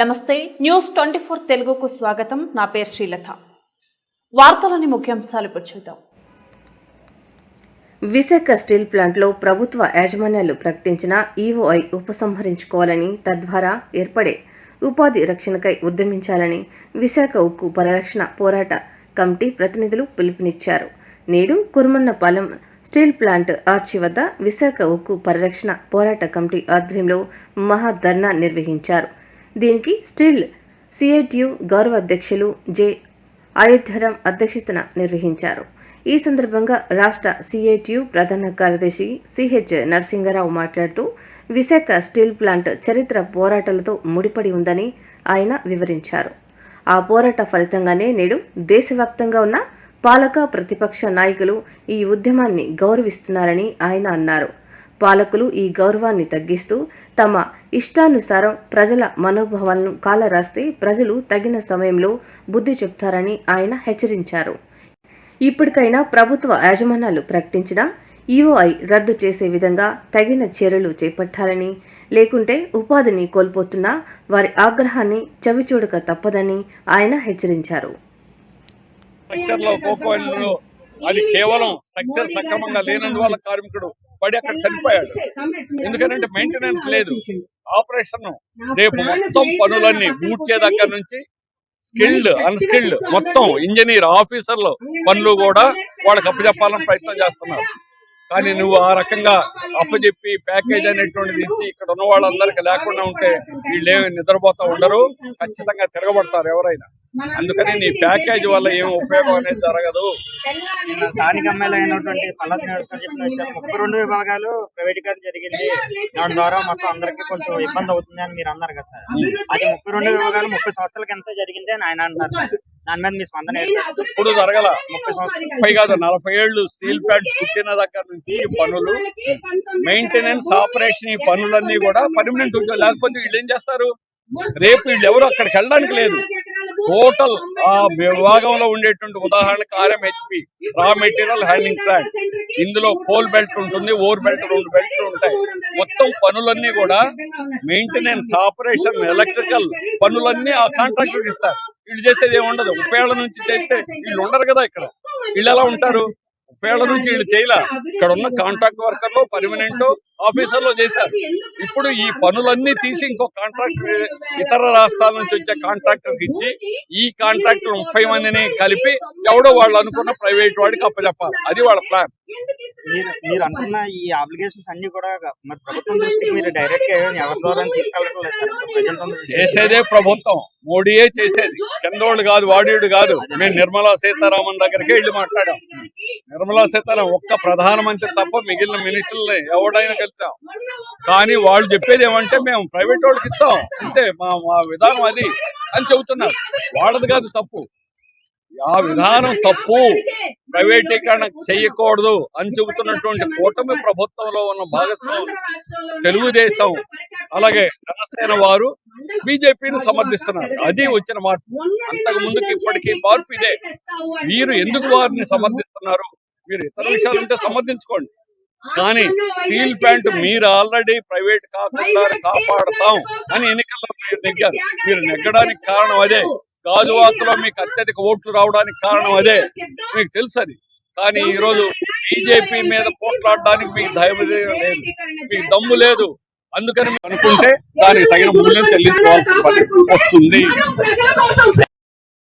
నమస్తే న్యూస్ 24 తెలుగుకు స్వాగతం. నా పేరు శ్రీలత. వార్తలోని ముఖ్యాంశాలు ఇప్పుడు చూద్దాం. విశాఖ స్టీల్ ప్లాంట్లో ప్రభుత్వ యాజమాన్యాలు ప్రకటించిన ఈఓఐ ఉపసంహరించుకోవాలని, తద్వారా ఏర్పడే ఉపాధి రక్షణకై ఉద్యమించాలని విశాఖ ఉక్కు పరిరక్షణ పోరాట కమిటీ ప్రతినిధులు పిలుపునిచ్చారు. నేడు కుర్మన్నపాలెం స్టీల్ ప్లాంట్ ఆర్చి వద్ద విశాఖ ఉక్కు పరిరక్షణ పోరాట కమిటీ ఆధ్వర్యంలో మహాధర్నా నిర్వహించారు. దీనికి స్టీల్ సిఐటియు గౌరవ అధ్యక్షులు జె అయోధ్యరాం అధ్యక్షతన నిర్వహించారు. ఈ సందర్భంగా రాష్ట్ర సిఐటియు ప్రధాన కార్యదర్శి సిహెచ్ నరసింగరావు మాట్లాడుతూ విశాఖ స్టీల్ ప్లాంట్ చరిత్ర పోరాటాలతో ముడిపడి ఉందని ఆయన వివరించారు. ఆ పోరాట ఫలితంగానే నేడు దేశవ్యాప్తంగా ఉన్న పాలక ప్రతిపక్ష నాయకులు ఈ ఉద్యమాన్ని గౌరవిస్తున్నారని ఆయన అన్నారు. పాలకులు ఈ గౌరవాన్ని తగ్గిస్తూ తమ ఇష్టానుసారం ప్రజల మనోభావాలను కాలరాస్తే ప్రజలు తగిన సమయంలో బుద్ధి చెప్తారని ఆయన హెచ్చరించారు. ఇప్పటికైనా ప్రభుత్వ యాజమాన్యాలు ప్రకటించిన ఈఓఐ రద్దు చేసే విధంగా తగిన చర్యలు చేపట్టాలని, లేకుంటే ఉపాధిని కోల్పోతున్న వారి ఆగ్రహాన్ని చవిచూడక తప్పదని ఆయన హెచ్చరించారు. అది కేవలం స్ట్రక్చర్ సక్రమంగా లేనందువల్ల కార్మికుడు పడి అక్కడ చనిపోయాడు. ఎందుకంటే మెయింటెనెన్స్ లేదు. ఆపరేషన్ రేపు మొత్తం పనులన్నీ బూడ్చే దగ్గర నుంచి స్కిల్డ్ అన్స్కిల్డ్ మొత్తం ఇంజనీర్ ఆఫీసర్లు పనులు కూడా వాళ్ళకి అప్పచెప్పాలని ప్రయత్నం చేస్తున్నారు. కానీ నువ్వు ఆ రకంగా అప్పచెప్పి ప్యాకేజ్ అనేటువంటిది ఇచ్చి ఇక్కడ ఉన్న వాళ్ళందరికీ లేకుండా ఉంటే వీళ్ళు నిద్రపోతా ఉండరు, ఖచ్చితంగా తిరగబడతారు ఎవరైనా. అందుకని నీ ప్యాకేజ్ వల్ల ఏం ఉపయోగం అనేది జరగదు. స్థానిక ఎమ్మెల్యే అయినటువంటి పల్లా శ్రీనివాస్ గారు చెప్పిన విషయం 32 విభాగాలు ప్రైవేటీకరణ జరిగింది, దాని ద్వారా మొత్తం అందరికీ కొంచెం ఇబ్బంది అవుతుంది అని మీరు అన్నారు కదా సార్. అది 32 విభాగాలు 30 సంవత్సరాల కింద జరిగింది అని ఆయన అంటారు సార్. దాని మీద మీ స్పందన ఇప్పుడు జరగల 30 కాదు 40 ఏళ్ళు స్టీల్ ప్లాంట్ పుట్టిన దగ్గర నుంచి ఈ పనులు మెయింటెనెన్స్ ఆపరేషన్ ఈ పనులన్నీ కూడా పర్మనెంట్ ఉంటుంది. లేకపోతే వీళ్ళు ఏం చేస్తారు? రేపు వీళ్ళు ఎవరు అక్కడికి వెళ్ళడానికి లేదు. టోటల్ ఆ విభాగంలో ఉండేటువంటి ఉదాహరణకు RMHP raw material handling plant, ఇందులో కోల్ బెల్ట్ ఉంటుంది, ఓవర్ బెల్ట్ 2 బెల్ట్లు ఉంటాయి. మొత్తం పనులన్నీ కూడా మెయింటెనెన్స్ ఆపరేషన్ ఎలక్ట్రికల్ పనులన్నీ ఆ కాంట్రాక్టర్ ఇస్తారు. వీళ్ళు చేసేది ఏమి ఉండదు. 30 ఏళ్ల నుంచి చేస్తే వీళ్ళు ఉండరు కదా ఇక్కడ. వీళ్ళు ఎలా ఉంటారు? 30 ఏళ్ల నుంచి వీళ్ళు చేయలే. ఇక్కడ ఉన్న కాంట్రాక్ట్ వర్కర్లు పర్మనెంట్ ఆఫీసర్లు చేశారు. ఇప్పుడు ఈ పనులన్నీ తీసి ఇంకో కాంట్రాక్టర్ ఇతర రాష్ట్రాల నుంచి వచ్చే కాంట్రాక్టర్కి ఇచ్చి ఈ కాంట్రాక్టర్ 30 మందిని కలిపి ఎవడో వాళ్ళు అనుకున్న ప్రైవేట్ వాడికి అప్పచెప్పాలి. అది వాళ్ళ ప్లాన్. మీరు అంటున్న ఈ అప్లికేషన్స్ అన్ని కూడా మరి ప్రభుత్వం దృష్టికి మీరు డైరెక్ట్ గా ఎవరి ద్వారా తీసుకెళ్ళట్లేదు. చేసేదే ప్రభుత్వం, మోడీయే చేసేది, కిందోళ్ళు కాదు, వాడీడు కాదు. మేము నిర్మలా సీతారామన్ దగ్గరికి వెళ్ళి మాట్లాడాం. నిర్మలా సీతారామన్ ఒక్క ప్రధానమంత్రి తప్ప మిగిలిన మినిస్టర్లని ఎవడైనా కలిసాం. కానీ వాళ్ళు చెప్పేది ఏమంటే మేము ప్రైవేట్ వాళ్ళకి ఇస్తాం అంతే, మా విధానం అది అని చెబుతున్నారు. వాళ్ళది కాదు తప్పు, ఆ విధానం తప్పు, ప్రైవేటీకరణ చెయ్యకూడదు అని చెబుతున్నటువంటి కూటమి ప్రభుత్వంలో ఉన్న భాగస్వామి తెలుగుదేశం అలాగే జనసేన వారు బీజేపీని సమర్థిస్తున్నారు. అది వచ్చిన మార్పు. అంతకు ముందుకి ఇప్పటికీ మార్పు ఇదే. మీరు ఎందుకు వారిని సమర్థిస్తున్నారు? మీరు ఇతర విషయాలు ఉంటే సమర్థించుకోండి, కానీ స్టీల్ ప్లాంట్ మీరు ఆల్రెడీ ప్రైవేట్ కాకుండా కాపాడతాం అని ఎన్నికల్లో మీరు నెగ్గారు. మీరు నెగ్గడానికి కారణం అదే. గాజువాకలో మీకు అత్యధిక ఓట్లు రావడానికి కారణం అదే, మీకు తెలుసు అది. కానీ ఈరోజు బీజేపీ మీద పోట్లాడడానికి మీకు ధైర్యం లేదు, మీకు దమ్ము లేదు. అందుకని అనుకుంటే దానికి తగిన మూల్యం చెల్లించుకోవాల్సి వస్తుంది.